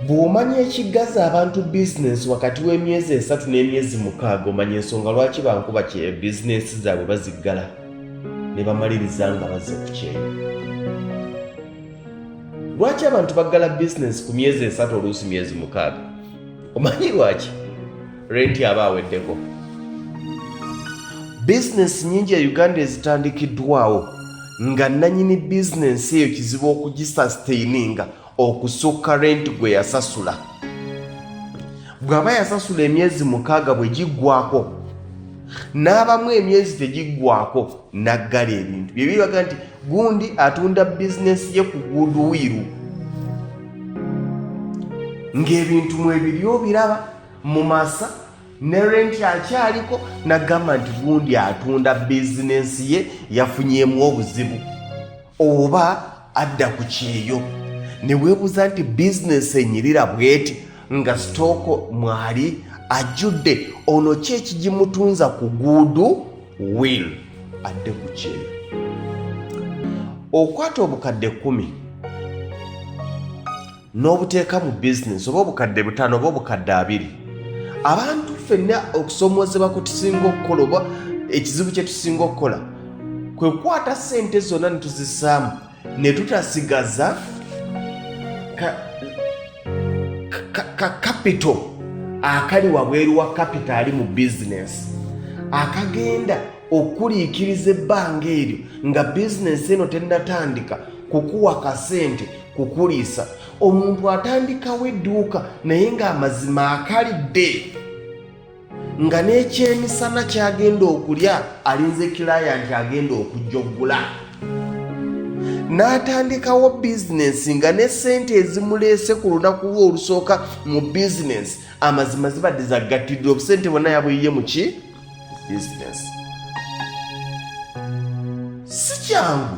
bw'omanya ekigaza abantu business wakati w'emyezi 3 n'emyezi 6 omanya ensonga lwaki bankuba kye business zaabwe baziggala ne bamaliriza nga bazze ku kyeyo. Lwaki abantu baggala business ku myezi 3 oluusi myezi 6? Omanyi lwaki? Renti aba aweddeko. Business nyingi ya Uganda ezitandikiddwawo nga nannyini business eyo kizibu okugisustaininga okusukka rent gwe yasasula. Bw'aba yasasula emyezi 6 bwe giggwako n'abamu emyezi tegiggwako naggala ebintu bye bibaga nti gundi atunda business ye ku goodwill ng'ebintu mwebiryo biraba mu masa ne rent akyaliko nagamba nti gundi atunda business ye yafunyeemu obuzibu oba adda ku kyeyo. Ne weebuuza nti business enyirira bweti nga stoko mwali ajjudde ono ki ekigimutunza ku goodwill adde ku kyeyo. Okwata obukadde 10 n'obuteeka mu business oba obukadde 5 oba obukadde 2 abantu ffenna okusomoozebwa kwe tusinga okukola oba ekizibu kye tusinga okukola kwe kukwata ssente zonna ne tuzisaamu ne tutasigaza capital akali wabweru wa capital ali mu business akagenda okuliikiriza ebbanga eryo nga business eno tennatandika kukuwa kasente kukuliisa. Omuntu atandikawo edduuka naye ng'amazima akalidde nga n'ekyemisana kyagenda okulya alinze client agenda okujjoggula. N'atandikawo business nga ne ssente ezimuleese ku lunaku lwe olusooka mu business amazima zibadde zaggattidde obusente bwonna yabuyiye mu ki business. Si kyangu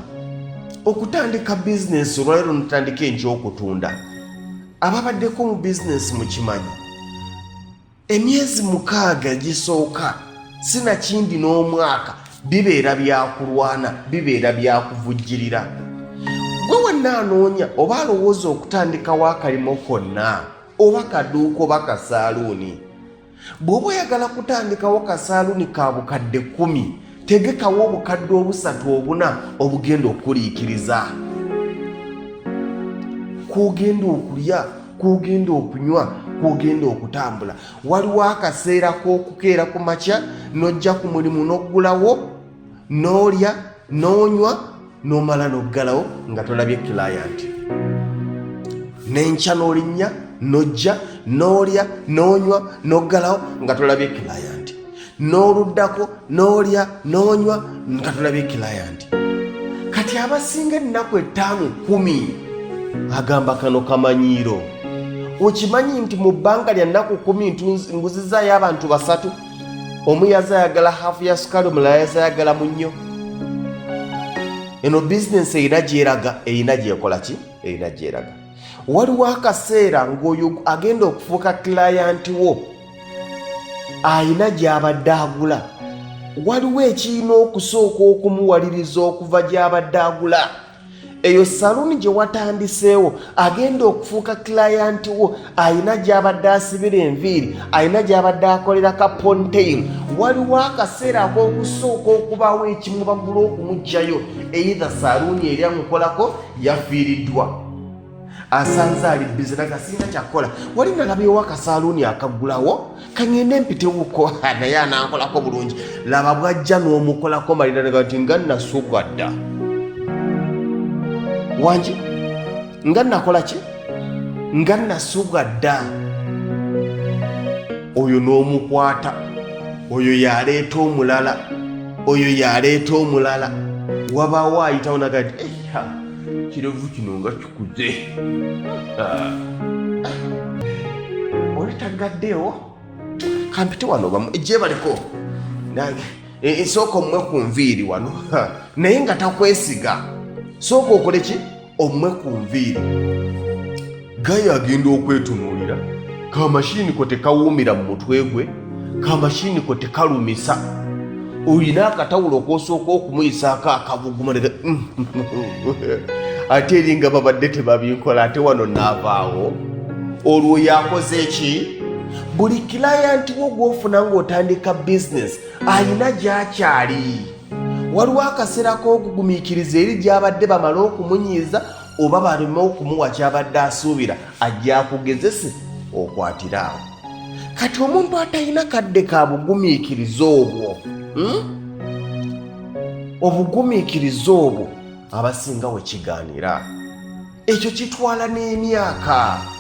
okutandika business olwaleero notandika ekyokutunda. Ababaddeko mu business mukimanyi emyezi 6 gisooka sinakindi n'omwaka bibeera byakulwana bibeera byakuvujjirira. Gwe wenna anoonya oba alowooza okutandikawo akalimo konna oba kaduuka oba kasaaluuni. Bw'oba oyagala kutandikawo kasaaluuni ka bukadde 10 tegekawo obukadde 3 4 obugenda okuliikiriza. Kugenda okulya, kugenda okunywa, kugenda okutambula. Waliwo akaseera k'okukeera ku makya n'ojja ku mulimu n'oggulawo n'olya n'onywa n'omala n'oggalawo nga tolabye client. N'enkya n'olinnya n'ojja n'olya n'onywa n'oggalawo nga tolabye client. N'oluddako n'olya n'onywa nga tolabye client. Kati abasinga ennaku 5 10 agamba kano kamanyiiro. Okimanyi nti mu bbanga lya nnaku 10 nguzizaayo abantu 3. Omu yazayagala hafu ya sukali omulala yazayagala munnyo. Eno business erina gyeraga erina gyekola ki erina gyeraga. Waliwo akaseera ng'oyo agenda okufuuka client wo ayina gy'abadde agula. Waliwo ekirina okusooka okumuwaliriza okuva gy'abadde agula. Eyo saluni gye watandiseewo agenda okufuuka client wo ayina gy'abadde asibira enviiri ayina gy'abadde akolera ka ponytail. Waliwo akaseera ak'okusooka okubaawo ekimu bagula okumuggyayo either saluni eri amukolako yafiiriddwa asanze ali bizi nagasinga kyakola. Wali nalabyewo akasaluni akagulawo kangende mpitewuko naye anankolako bulungi. Laba bwajja n'omukolako malira nagati nga nasugadda wangi nga nakola ki nga nasugadda. Oyo n'omukwata oyo yaleeta omulala oyo yaleeta omulala. Wabaawo ayitawo nagati kirevu kino nga kikuze oli tagaddeewo kampite wano bamu ejjebaliko sooka omwe ku nviiri wano naye nga takwesiga. Sooka okole ki omwe ku nviiri. Gaye agenda okwetunuulira kamashini ko tekawuumira mu mutwe gwe kamashini ko tekalumisa. Olina akatawulo k'osooka okumuyisaako akabuguma ate eringa babadde tebabinkola ate wano naavaawo olwo yakoze ki? Buli client wo gw'ofuna ng'otandika business ayina gy'akyali. Waliwo akaseera k'okugumiikiriza eri gy'abadde bamala okumunyiiza oba baleme okumuwa ky'abadde asuubira ajja akugezese okwatira awo. Kati omuntu atalina kadde ka bugumiikiriza obwo, obugumiikiriza obwo abasinga we kigaanira, ekyo kitwala n'emyaka.